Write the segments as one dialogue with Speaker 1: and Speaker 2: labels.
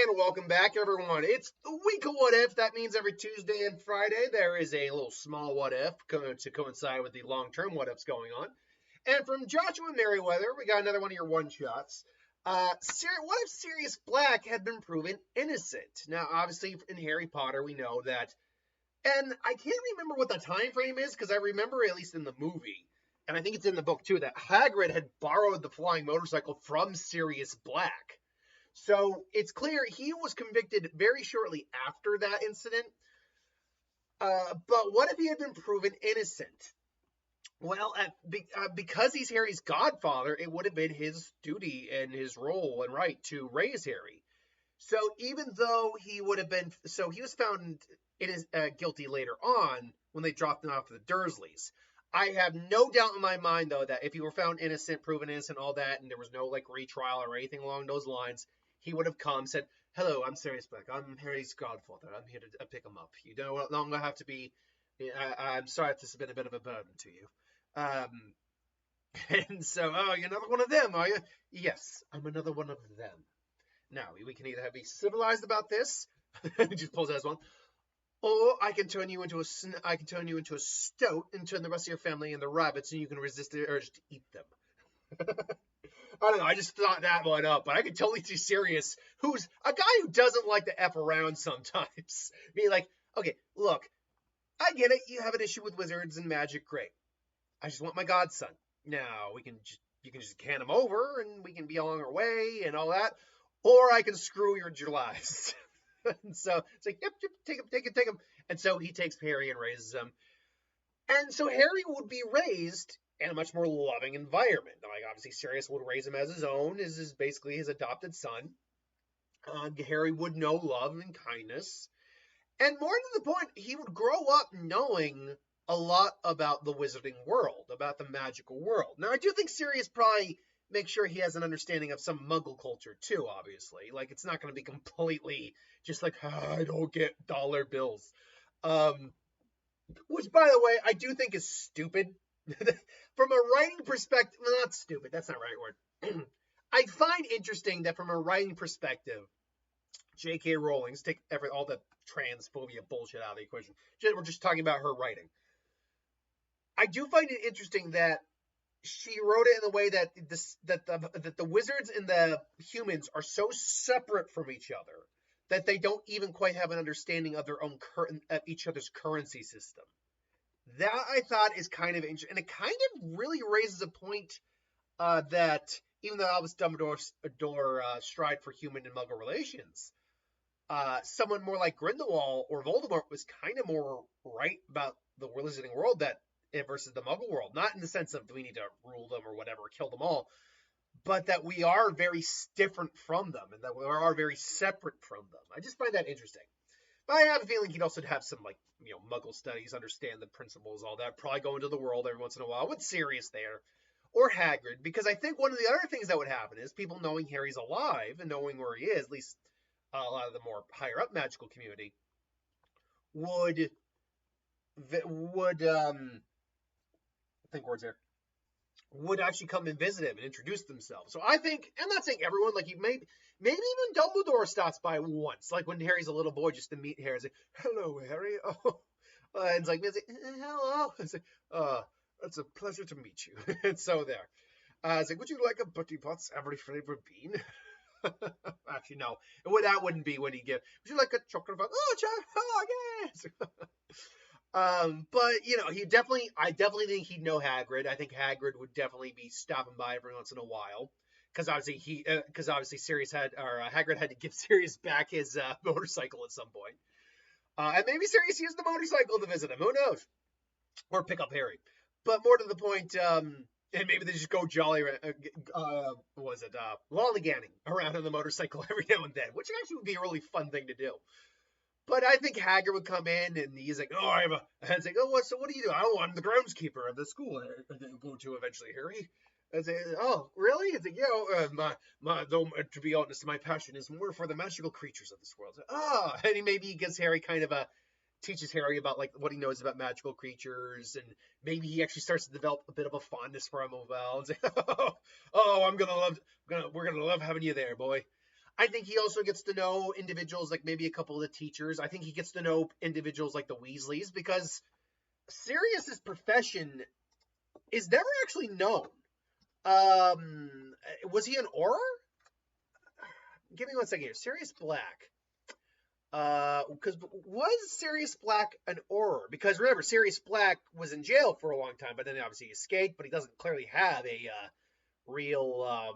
Speaker 1: And welcome back, everyone. It's the week of What If. That means every Tuesday and Friday there is a little small What If to coincide with the long-term What Ifs going on. And from Joshua Merriweather, we got another one of your one-shots. What if Sirius Black had been proven innocent? Now, obviously, in Harry Potter, we know that, and I can't remember what the time frame is because I remember, at least in the movie, and I think it's in the book too, that Hagrid had borrowed the flying motorcycle from Sirius Black. So it's clear he was convicted very shortly after that incident. But what if he had been proven innocent? Well, because he's Harry's godfather, it would have been his duty and his role and right to raise Harry. So even though he would have been, so he was found guilty later on when they dropped him off to the Dursleys. I have no doubt in my mind, though, that if he were found innocent, proven innocent, all that, and there was no retrial or anything along those lines, he would have come, said, "Hello, I'm Sirius Black. I'm Harry's godfather. I'm here to pick him up. You don't longer have to be. I'm sorry if this has been a bit of a burden to you." And so, oh, you're another one of them, are you? Yes, I'm another one of them. Now, we can either be civilized about this, he just pulls out his one, or I can turn you into a stoat and turn the rest of your family into rabbits, and you can resist the urge to eat them. I don't know, I just thought that one up, but I could totally see Sirius, who's a guy who doesn't like to F around sometimes. Being like, okay, look, I get it, you have an issue with wizards and magic, great. I just want my godson. Now, you can just hand him over, and we can be on our way, and all that, or I can screw your lives. And so, it's like, yep, take him. And so he takes Harry and raises him. And so Harry would be raised in a much more loving environment. Like, obviously, Sirius would raise him as his own, as basically his adopted son. Harry would know love and kindness. And more to the point, he would grow up knowing a lot about the wizarding world, about the magical world. Now, I do think Sirius probably makes sure he has an understanding of some Muggle culture, too, obviously. Like, it's not going to be completely just like, I don't get dollar bills. Which, by the way, I do think is stupid. From a writing perspective, well, not stupid, that's not the right word. I find interesting that from a writing perspective, J.K. Rowling's take all the transphobia bullshit out of the equation. We're just talking about her writing. I do find it interesting that she wrote it in a way that the wizards and the humans are so separate from each other that they don't even quite have an understanding of their own of each other's currency system. That I thought is kind of interesting, and it kind of really raises a point that even though Albus Dumbledore's stride for human and Muggle relations, someone more like Grindelwald or Voldemort was kind of more right about the wizarding world versus the Muggle world. Not in the sense of we need to rule them or whatever, kill them all, but that we are very different from them and that we are very separate from them. I just find that interesting. But I have a feeling he'd also have some, Muggle studies, understand the principles, all that, probably go into the world every once in a while with Sirius there, or Hagrid, because I think one of the other things that would happen is people knowing Harry's alive and knowing where he is, at least a lot of the more higher up magical community, would actually come and visit him and introduce themselves. So I think, I'm not saying everyone, maybe even Dumbledore stops by once, like when Harry's a little boy, just to meet Harry. It's like, hello, Harry. Oh, and it's like, hello. It's like, it's a pleasure to meet you. And so there. It's like, would you like a Bertie Potts every flavor bean? Actually, no. That wouldn't be when he would you like a chocolate bar? Oh, yes. But I definitely think he'd know Hagrid. I think Hagrid would definitely be stopping by every once in a while, because obviously Hagrid had to give Sirius back his motorcycle at some point, and maybe Sirius used the motorcycle to visit him. Who knows? Or pick up Harry. But more to the point, and maybe they just go jolly, lollygagging around on the motorcycle every now and then, which actually would be a really fun thing to do. But I think Hagrid would come in, and he's like, oh, and it's like, oh, what do you do? Oh, I'm the groundskeeper of the school I go to eventually, Harry. And say, oh, really? It's like, though, to be honest, my passion is more for the magical creatures of this world. And maybe he gives Harry teaches Harry about what he knows about magical creatures, and maybe he actually starts to develop a bit of a fondness for him as well. And say, we're gonna love having you there, boy. I think he also gets to know individuals like maybe a couple of the teachers. I think he gets to know individuals like the Weasleys because Sirius's profession is never actually known. Was he an Auror? Give me 1 second here. Sirius Black. Because was Sirius Black an Auror? Because remember, Sirius Black was in jail for a long time, but then obviously he escaped. But he doesn't clearly have a real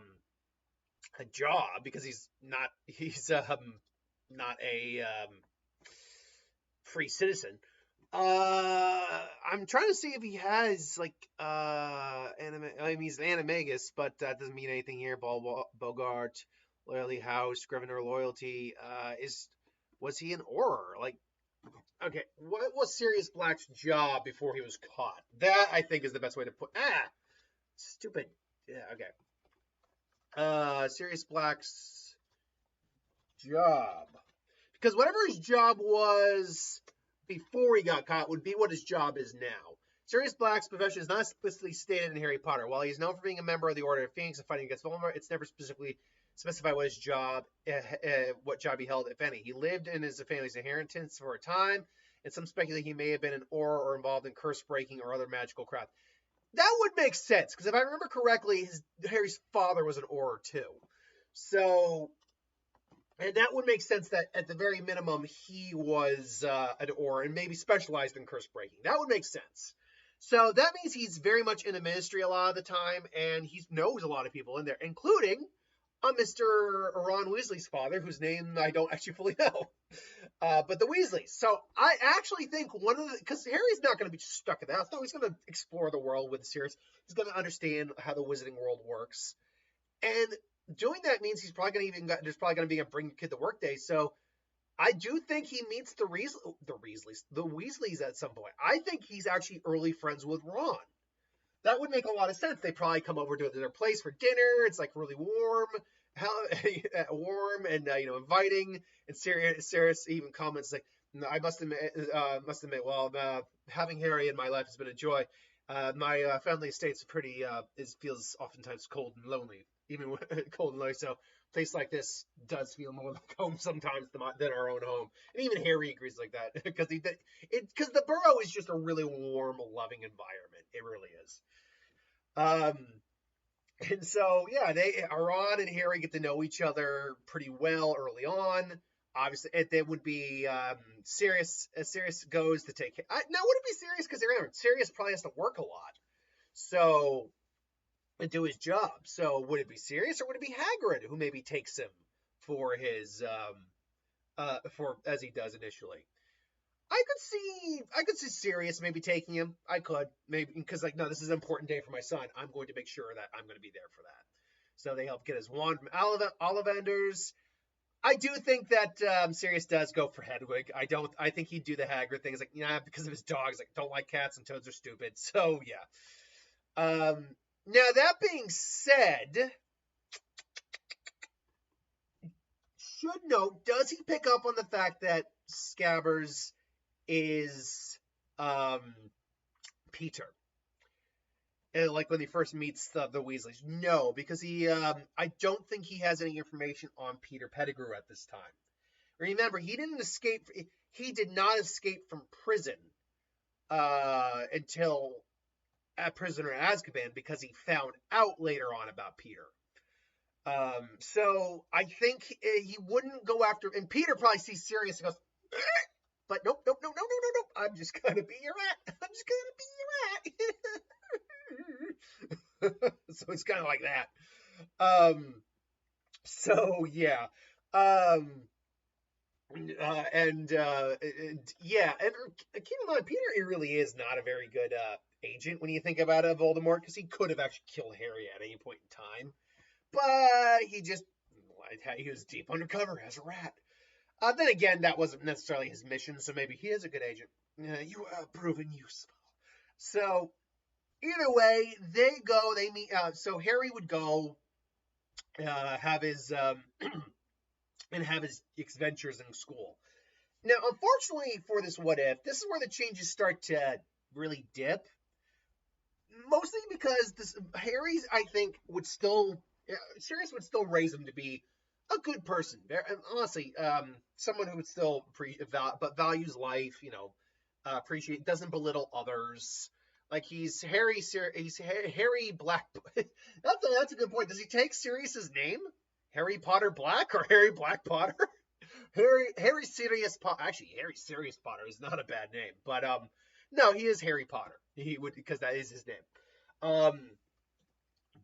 Speaker 1: a job because he's not a free citizen. I'm trying to see if he has like anime. I mean, he's an animagus, but that doesn't mean anything here. Bogart, Loyalty House, Scrivener Loyalty. Was he an Auror? Like, okay, what was Sirius Black's job before he was caught? That I think is the best way to put. Stupid. Yeah, okay. Sirius Black's job, because whatever his job was before he got caught would be what his job is now. Sirius Black's profession is not explicitly stated in Harry Potter. While he's known for being a member of the Order of Phoenix and fighting against Voldemort, it's never specifically specified what his job, what job he held, if any. He lived in his family's inheritance for a time, and some speculate he may have been an Auror or involved in curse breaking or other magical craft. That would make sense, because if I remember correctly, Harry's father was an Auror too. So, and that would make sense that at the very minimum he was an Auror and maybe specialized in curse breaking. That would make sense. So that means he's very much in the ministry a lot of the time, and he knows a lot of people in there, including Mr. Ron Weasley's father, whose name I don't actually fully know, but the Weasleys. So I actually think because Harry's not going to be stuck in the house. No, he's going to explore the world with Sirius. He's going to understand how the wizarding world works, and doing that means he's probably going to there's probably going to be a bring kid to work day. So I do think he meets the Weasleys at some point. I think he's actually early friends with Ron. That would make a lot of sense. They probably come over to their place for dinner. It's like really warm, and inviting. And Sirius even comments like, "I must admit, well, having Harry in my life has been a joy. My family estate's feels oftentimes cold and lonely, even cold and lonely. So a place like this does feel more like home sometimes than our own home." And even Harry agrees like that because the Burrow is just a really warm, loving environment. It really is. And so yeah, Ron and Harry get to know each other pretty well early on. Obviously, there would be Sirius. Sirius goes to take. Now, would it be Sirius? Because remember, Sirius probably has to work a lot, so and do his job. So would it be Sirius or would it be Hagrid who maybe takes him for his as he does initially? I could see Sirius maybe taking him. I could maybe because no, this is an important day for my son. I'm going to make sure that I'm going to be there for that. So they help get his wand from Ollivanders. I do think that Sirius does go for Hedwig. I think he'd do the Hagrid thing. It's like, because of his dogs. Like, don't like cats and toads are stupid. So yeah. Now that being said, should note, does he pick up on the fact that Scabbers is Peter? And like when he first meets the Weasleys? No, because I don't think he has any information on Peter Pettigrew at this time. Remember, he did not escape from prison until a prisoner in Azkaban because he found out later on about Peter. So I think he wouldn't go after, and Peter probably sees Sirius and goes, but nope. I'm just gonna be your rat. I'm just gonna be your rat. So it's kind of like that. So yeah. And keep in mind, Peter, he really is not a very good agent when you think about it, Voldemort, because he could have actually killed Harry at any point in time. But he was deep undercover as a rat. Then again, that wasn't necessarily his mission, so maybe he is a good agent. You have proven useful. So, either way, they meet. So Harry would go have his adventures in school. Now, unfortunately for this what if, this is where the changes start to really dip. Mostly because Harry's, I think, Sirius would still raise him to be a good person. Honestly, someone who would still but values life. Appreciate, doesn't belittle others. Like he's Harry Black. That's a good point. Does he take Sirius's name, Harry Potter Black or Harry Black Potter? Harry Sirius Potter. Actually, Harry Sirius Potter is not a bad name, but no, he is Harry Potter. He would, because that is his name. Um,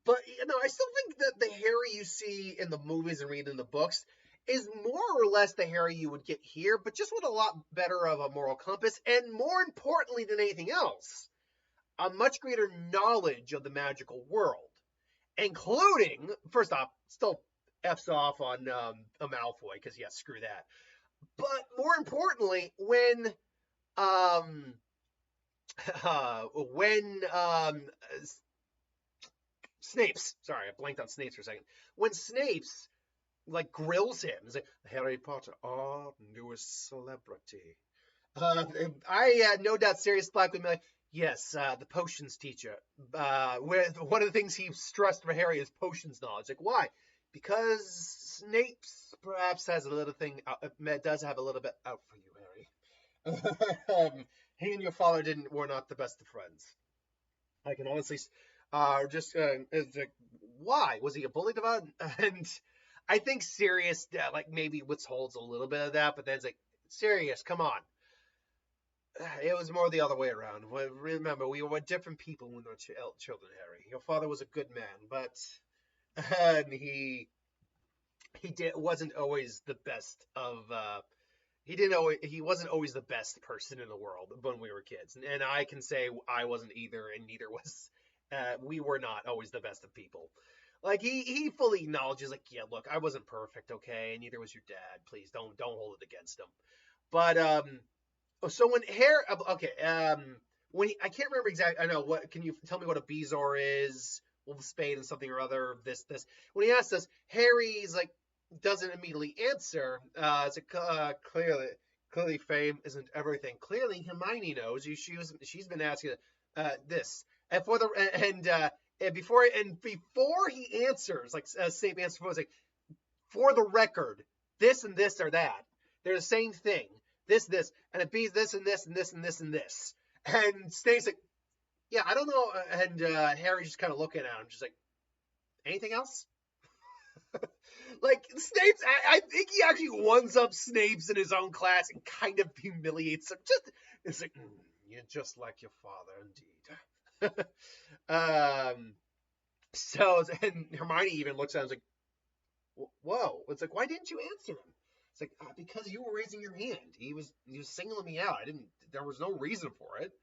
Speaker 1: but I still think that the Harry you see in the movies and read in the books is more or less the Harry you would get here, but just with a lot better of a moral compass, and more importantly than anything else, a much greater knowledge of the magical world, including, first off, still F's off on a Malfoy, because yeah, screw that. But more importantly, um, when Snape's, sorry, I blanked on Snape's for a second. When Snape's like grills him, he's like, Harry Potter, our newest celebrity. I had no doubt Sirius Black would be like, yes, the potions teacher. Where one of the things he stressed for Harry is potions knowledge. Like, why? Because Snape perhaps has a little thing, does have a little bit out for you, Harry. He and your father were not the best of friends. I can honestly, it's like, why? Was he a bully about it? And I think Sirius, like, maybe withholds a little bit of that, but then it's like, Sirius, come on. It was more the other way around. Remember, we were different people when we were children, Harry. Your father was a good man, but he wasn't always the best of. He wasn't always the best person in the world when we were kids, and I can say I wasn't either, and neither was. We were not always the best of people. Like he fully acknowledges, like, yeah, look, I wasn't perfect, okay, and neither was your dad. Please don't hold it against him. But so when when I can't remember exactly. I know what. Can you tell me what a Bezoar is? Wolf Spade and something or other. This. When he asks us, Harry's like doesn't immediately answer. It's like clearly fame isn't everything. Clearly Hermione knows. She's been asking this. And before he answers, like Snape answers, was like, for the record, this and this are that. They're the same thing. This, and it be this and this and this and this and this. And Snape's like, yeah, I don't know. And Harry's just kind of looking at him, just like, anything else? Like, Snape's, I think he actually ones up Snape's in his own class and kind of humiliates him. It's like, you're just like your father, indeed. So, and Hermione even looks at him and is like, whoa. It's like, why didn't you answer him? It's like, because you were raising your hand. He was singling me out. There was no reason for it.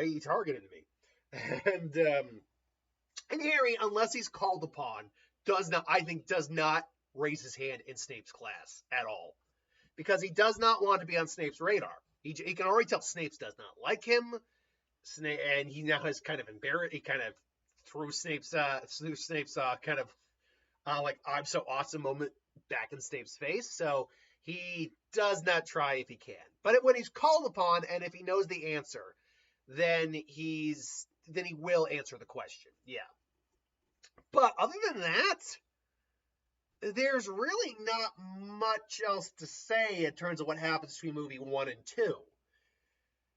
Speaker 1: He targeted me. And Harry, unless he's called upon, does not raise his hand in Snape's class at all. Because he does not want to be on Snape's radar. He can already tell Snape does not like him. And he now has kind of embarrassed. He kind of threw Snape's kind of like, I'm so awesome moment back in Snape's face. So he does not try if he can. But when he's called upon, and if he knows the answer, then he will answer the question. Yeah. But other than that, there's really not much else to say in terms of what happens between movie 1 and 2.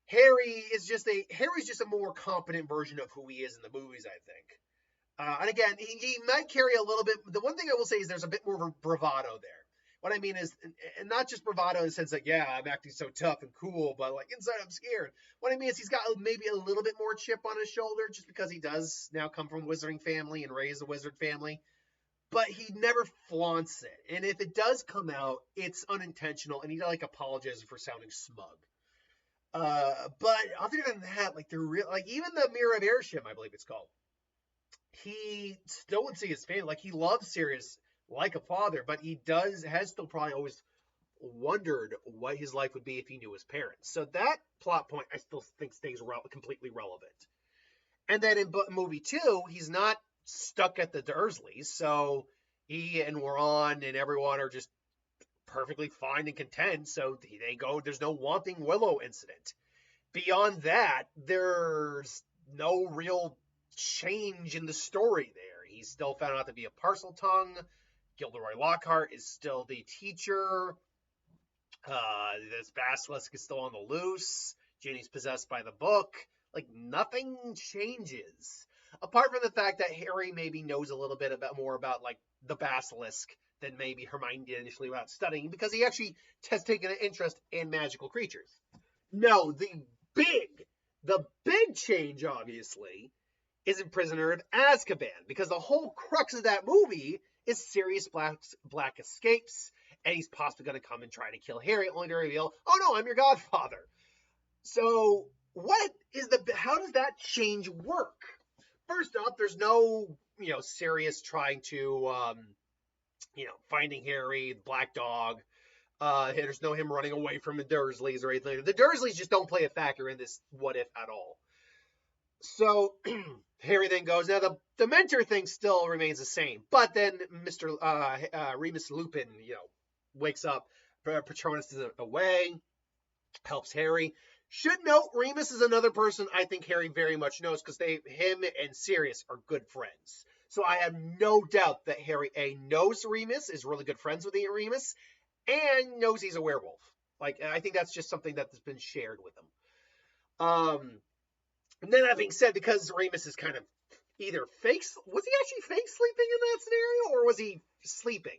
Speaker 1: Harry's just a more competent version of who he is in the movies, I think. And again, he might carry a little bit. The one thing I will say is there's a bit more of a bravado there. What I mean is, and not just bravado in the sense like, yeah, I'm acting so tough and cool, but like inside I'm scared. What I mean is he's got maybe a little bit more chip on his shoulder just because he does now come from a wizarding family and raise a wizard family. But he never flaunts it. And if it does come out, it's unintentional, and he like apologizes for sounding smug. But other than that, like even the Mirror of Airship, I believe it's called, he still would see his family. Like he loves Sirius like a father, but he has still probably always wondered what his life would be if he knew his parents. So that plot point I still think stays completely relevant. And then in movie 2, he's not stuck at the Dursleys, so he and Ron and everyone are just perfectly fine and content. So they go. There's no Whomping Willow incident. Beyond that, there's no real change in the story there. He's still found out to be a parcel tongue. Gilderoy Lockhart is still the teacher. This basilisk is still on the loose. Ginny's possessed by the book. Like, nothing changes. Apart from the fact that Harry maybe knows a little bit more about, like, the basilisk than maybe Hermione did initially without studying, because he actually has taken an interest in magical creatures. No, the big change, obviously, is in Prisoner of Azkaban, because the whole crux of that movie is Sirius Black escapes, and he's possibly going to come and try to kill Harry, only to reveal, oh no, I'm your godfather. So, how does that change work? First off, there's no, Sirius trying to, finding Harry, the Black Dog. There's no him running away from the Dursleys or anything. The Dursleys just don't play a factor in this what if at all. So Harry then goes, now the Dementor thing still remains the same. But then Mr. Remus Lupin, wakes up, Patronus is away, helps Harry. Should note, Remus is another person I think Harry very much knows, because him and Sirius are good friends. So I have no doubt that Harry A knows Remus, is really good friends with Remus, and knows he's a werewolf. Like, I think that's just something that's been shared with him. And then that being said, because Remus is kind of either was he actually fake sleeping in that scenario, or was he sleeping?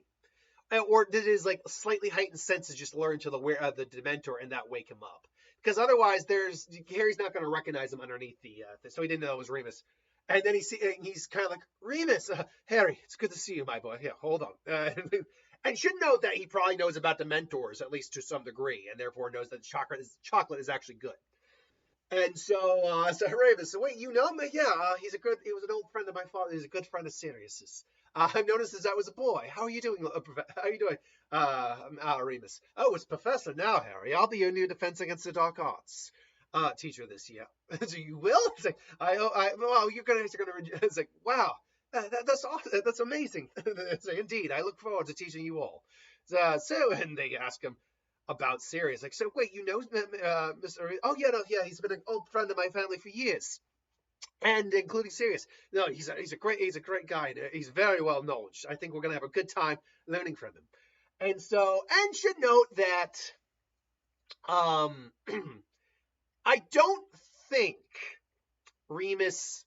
Speaker 1: Or did his like slightly heightened senses just learn to the Dementor and that wake him up? Because otherwise, Harry's not going to recognize him underneath so he didn't know it was Remus. And then he's kind of like, Remus, Harry, it's good to see you, my boy. Yeah, hold on. And should note that he probably knows about Dementors, at least to some degree, and therefore knows that chocolate is actually good. And so Remus, so wait, you know him? Yeah, he was an old friend of my father. He's a good friend of Sirius's. I've noticed as I was a boy. How are you doing? How are you doing, Remus? Oh, it's Professor now, Harry. I'll be your new Defense Against the Dark Arts teacher this year. So you will? It's like, well, you're gonna. It's like, wow, that's awesome. That's amazing. It's like, indeed, I look forward to teaching you all. And they ask him about Sirius. Like, so wait, you know, Mr. Oh yeah, he's been an old friend of my family for years. And including Sirius. No, he's a great guy. He's very well known. I think we're gonna have a good time learning from him. And should note that I don't think Remus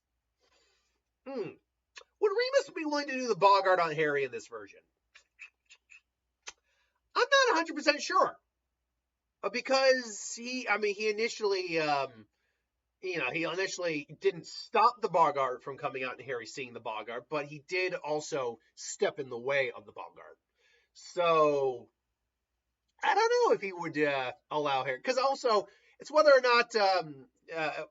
Speaker 1: would Remus be willing to do the Bogart on Harry in this version? I'm not 100% sure. Because he initially he initially didn't stop the Bogart from coming out and Harry seeing the Bogart, but he did also step in the way of the Bogart. So, I don't know if he would allow Harry. Because also, it's whether or not,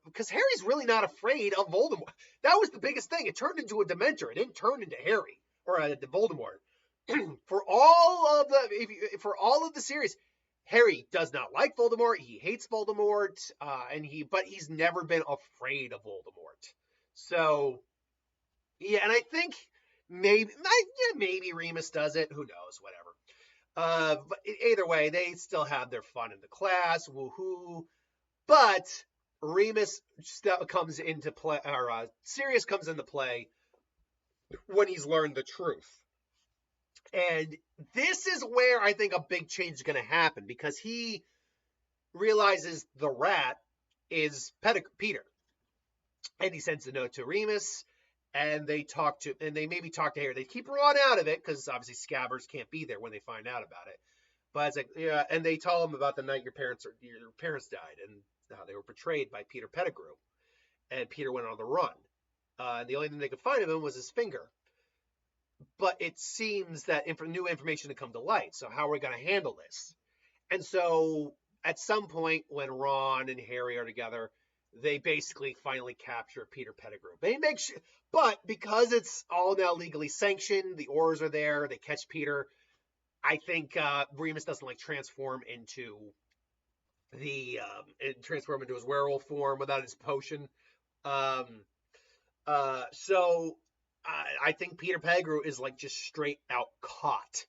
Speaker 1: because Harry's really not afraid of Voldemort. That was the biggest thing. It turned into a Dementor. It didn't turn into Harry, or Voldemort. For all of the series, Harry does not like Voldemort. He hates Voldemort, but he's never been afraid of Voldemort. So, yeah, and I think maybe Remus does it. Who knows? Whatever. But either way, they still have their fun in the class. Woohoo! But Remus comes into play, or Sirius comes into play when he's learned the truth. And this is where I think a big change is going to happen, because he realizes the rat is Peter. And he sends a note to Remus, and they maybe talk to Harry. They keep Ron out of it, because obviously Scabbers can't be there when they find out about it. But it's like, yeah, and they tell him about the night your parents died, and how they were betrayed by Peter Pettigrew. And Peter went on the run. And the only thing they could find of him was his finger. But it seems that new information to come to light. So how are we going to handle this? And so at some point when Ron and Harry are together, they basically finally capture Peter Pettigrew. They make sure, but because it's all now legally sanctioned, the Aurors are there, they catch Peter. I think Remus doesn't transform into his werewolf form without his potion. So I think Peter Pettigrew is just straight out caught.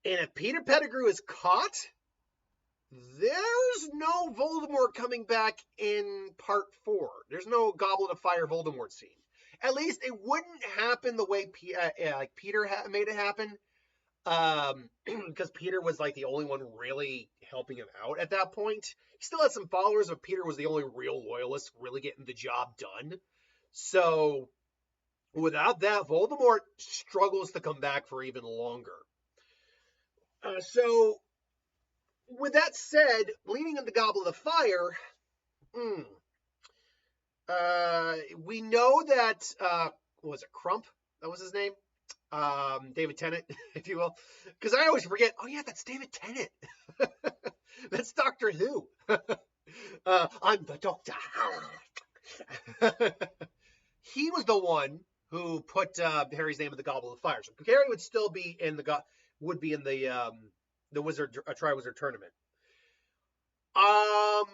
Speaker 1: And if Peter Pettigrew is caught, there's no Voldemort coming back in part 4. There's no Goblet of Fire Voldemort scene. At least it wouldn't happen the way like Peter made it happen. Because Peter was like the only one really helping him out at that point. He still had some followers, but Peter was the only real loyalist really getting the job done. So without that, Voldemort struggles to come back for even longer. So with that said, leading into Goblet of Fire, we know that what was it, Crump? That was his name. David Tennant, if you will, because I always forget. Oh yeah, that's David Tennant. That's Doctor Who. I'm the Doctor. He was the one who put Harry's name in the Goblet of Fire. So Harry would still be in the Triwizard Tournament. I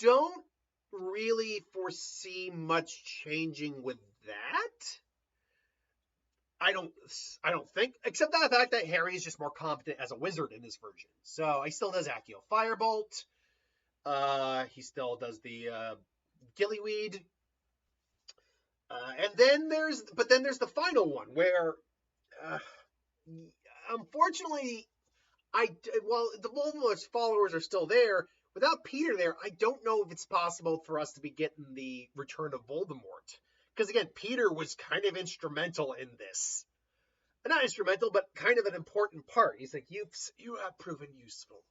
Speaker 1: don't really foresee much changing with that. I don't think, except that the fact that Harry is just more competent as a wizard in this version. So he still does Accio Firebolt. He still does the Gillyweed. And then there's the final one where, unfortunately, while the Voldemort's followers are still there, without Peter there, I don't know if it's possible for us to be getting the return of Voldemort. Because again, Peter was kind of instrumental in this. Not instrumental, but kind of an important part. He's like, you have proven useful.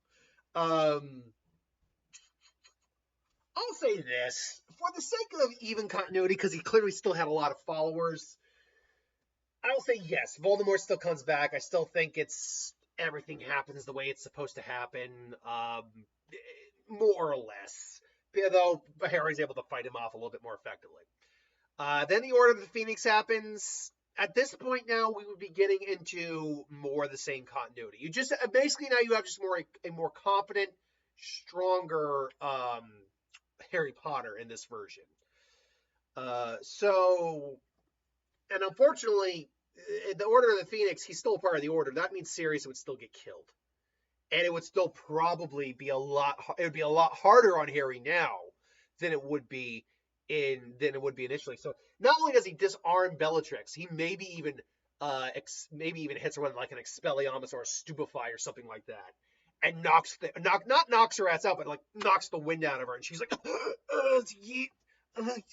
Speaker 1: I'll say this. For the sake of even continuity, because he clearly still had a lot of followers, I'll say yes, Voldemort still comes back. I still think everything happens the way it's supposed to happen, more or less. Though Harry's able to fight him off a little bit more effectively. Then the Order of the Phoenix happens. At this point now, we would be getting into more of the same continuity. You just basically now you have just a more competent, stronger Harry Potter in this version. And unfortunately, the Order of the Phoenix, he's still a part of the Order. That means Sirius would still get killed, and it would still probably be a lot harder on Harry now than it would be initially. So not only does he disarm Bellatrix, he maybe even hits her with like an Expelliarmus or a Stupefy or something like that, and knocks her ass out, but like knocks the wind out of her, and she's like, and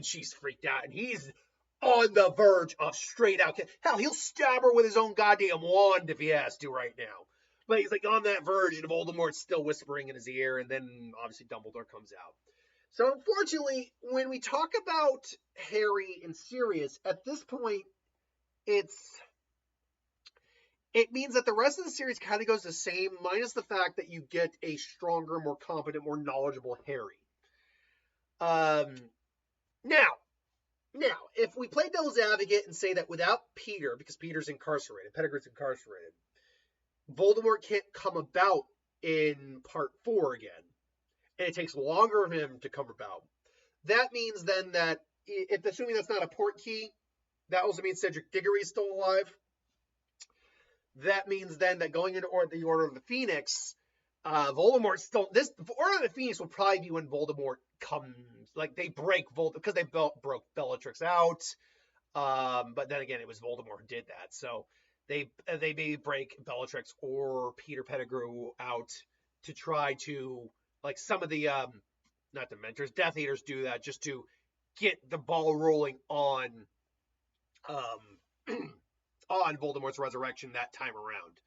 Speaker 1: she's freaked out, and he's on the verge of straight out. Hell, he'll stab her with his own goddamn wand if he has to right now. But he's like on that verge, and Voldemort's still whispering in his ear, and then obviously Dumbledore comes out. So unfortunately, when we talk about Harry and Sirius, at this point, it means that the rest of the series kind of goes the same, minus the fact that you get a stronger, more competent, more knowledgeable Harry. Now, if we play devil's advocate and say that without Peter, because Peter's incarcerated, Pettigrew's incarcerated, Voldemort can't come about in part 4 again, and it takes longer for him to come about. That means then that, if assuming that's not a port key, that also means Cedric Diggory is still alive. That means then that going into the Order of the Phoenix, Voldemort still, the Order of the Phoenix will probably be when Voldemort comes, like they break because they broke Bellatrix out. But then again, it was Voldemort who did that. So they maybe break Bellatrix or Peter Pettigrew out to try to, like some of the, not Dementors, Death Eaters do that just to get the ball rolling on Voldemort's resurrection that time around.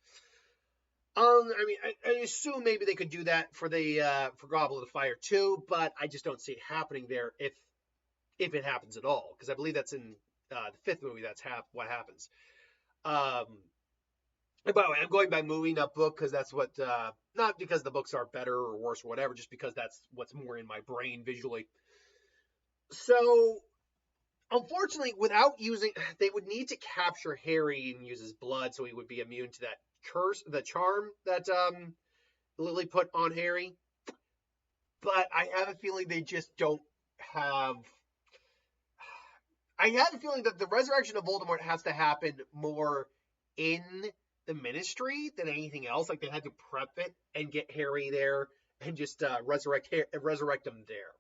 Speaker 1: I mean, I assume maybe they could do that for Goblet of Fire too, but I just don't see it happening there if it happens at all, because I believe that's in the 5th movie. That's what happens. And by the way, I'm going by movie, not book, because that's what, not because the books are better or worse or whatever, just because that's what's more in my brain visually. So, unfortunately, they would need to capture Harry and use his blood so he would be immune to that curse, the charm that Lily put on Harry. But I have a feeling they just don't have. I have a feeling that the resurrection of Voldemort has to happen more in the Ministry than anything else. Like they had to prep it and get Harry there and just resurrect him there.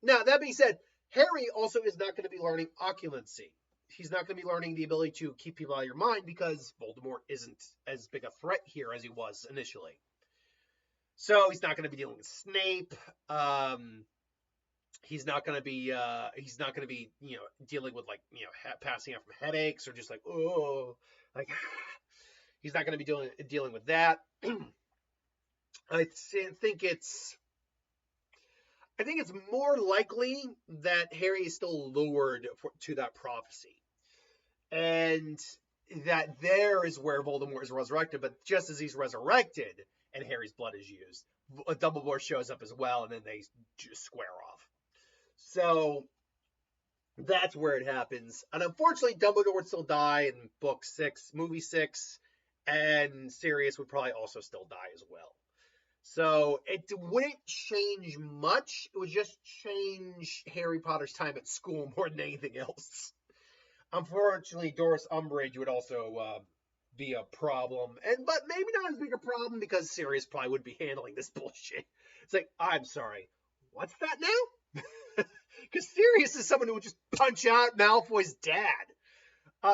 Speaker 1: Now, that being said, Harry also is not going to be learning oculancy. He's not going to be learning the ability to keep people out of your mind because Voldemort isn't as big a threat here as he was initially. So he's not going to be dealing with Snape. He's not going to be dealing with passing out from headaches or just like, oh, like he's not going to be dealing with that. I think it's more likely that Harry is still lured to that prophecy, and that there is where Voldemort is resurrected. But just as he's resurrected and Harry's blood is used, Dumbledore shows up as well, and then they just square off. So that's where it happens. And unfortunately, Dumbledore would still die in book 6, movie 6, and Sirius would probably also still die as well. So it wouldn't change much. It would just change Harry Potter's time at school more than anything else. Unfortunately, Dolores Umbridge would also be a problem, but maybe not as big a problem because Sirius probably would be handling this bullshit. It's like, I'm sorry, what's that now? Because Sirius is someone who would just punch out Malfoy's dad.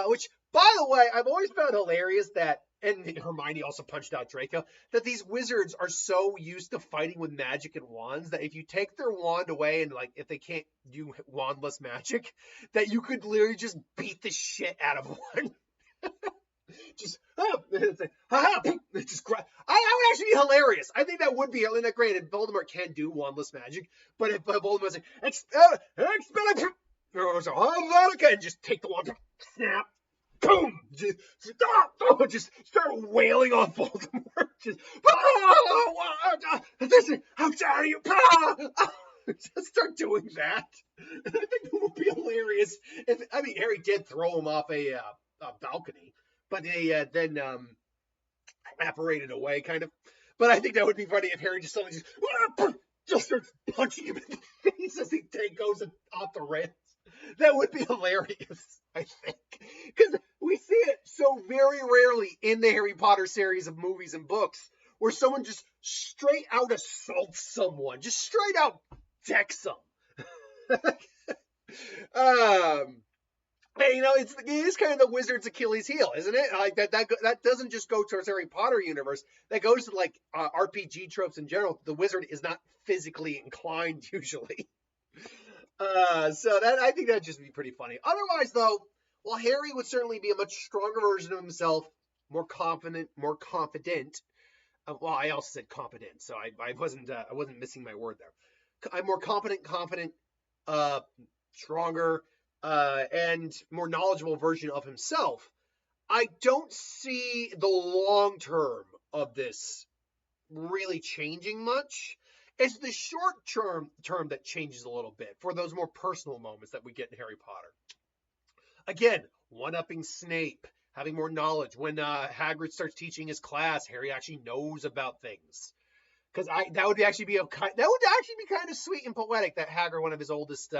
Speaker 1: Which, by the way, I've always found hilarious that, and Hermione also punched out Draco, that these wizards are so used to fighting with magic and wands that if you take their wand away and, like, if they can't do wandless magic, that you could literally just beat the shit out of one. Just, it's like, just that would actually be hilarious. I think that would be, and granted, Voldemort can do wandless magic, but if Voldemort's like, expel and just take the wand, snap, boom, just start wailing on Voldemort. Just, how dare you? Just start doing that. I think it would be hilarious. Harry did throw him off a balcony, but they then evaporated away, kind of. But I think that would be funny if Harry just suddenly just starts punching him in the face as he goes off the rails. That would be hilarious, I think. Because we see it so very rarely in the Harry Potter series of movies and books where someone just straight out assaults someone. Just straight out decks them. It is kind of the wizard's Achilles heel, isn't it? Like that doesn't just go towards Harry Potter universe. That goes to like RPG tropes in general. The wizard is not physically inclined usually. So that I think that'd just be pretty funny. Otherwise, though, while Harry would certainly be a much stronger version of himself, more confident. Well, I also said competent, so I wasn't missing my word there. I'm more confident, stronger, and more knowledgeable version of himself. I don't see the long term of this really changing much. It's the short term that changes a little bit for those more personal moments that we get in Harry Potter. Again, one-upping Snape, having more knowledge. When Hagrid starts teaching his class, Harry actually knows about things. Because that would actually be kind of sweet and poetic that Hagrid, one of his oldest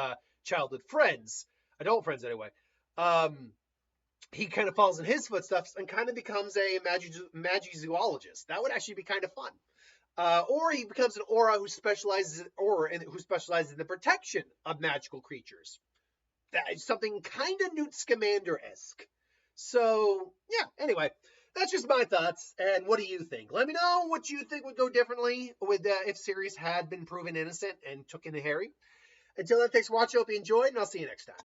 Speaker 1: childhood friends, adult friends anyway, he kind of follows in his footsteps and kind of becomes a magizoologist. That would actually be kind of fun. Or he becomes an Auror who specializes in the protection of magical creatures. That is something kind of Newt Scamander-esque. So, yeah, anyway, that's just my thoughts. And what do you think? Let me know what you think would go differently with if Sirius had been proven innocent and took in Harry. Until then, thanks for watching. I hope you enjoyed, and I'll see you next time.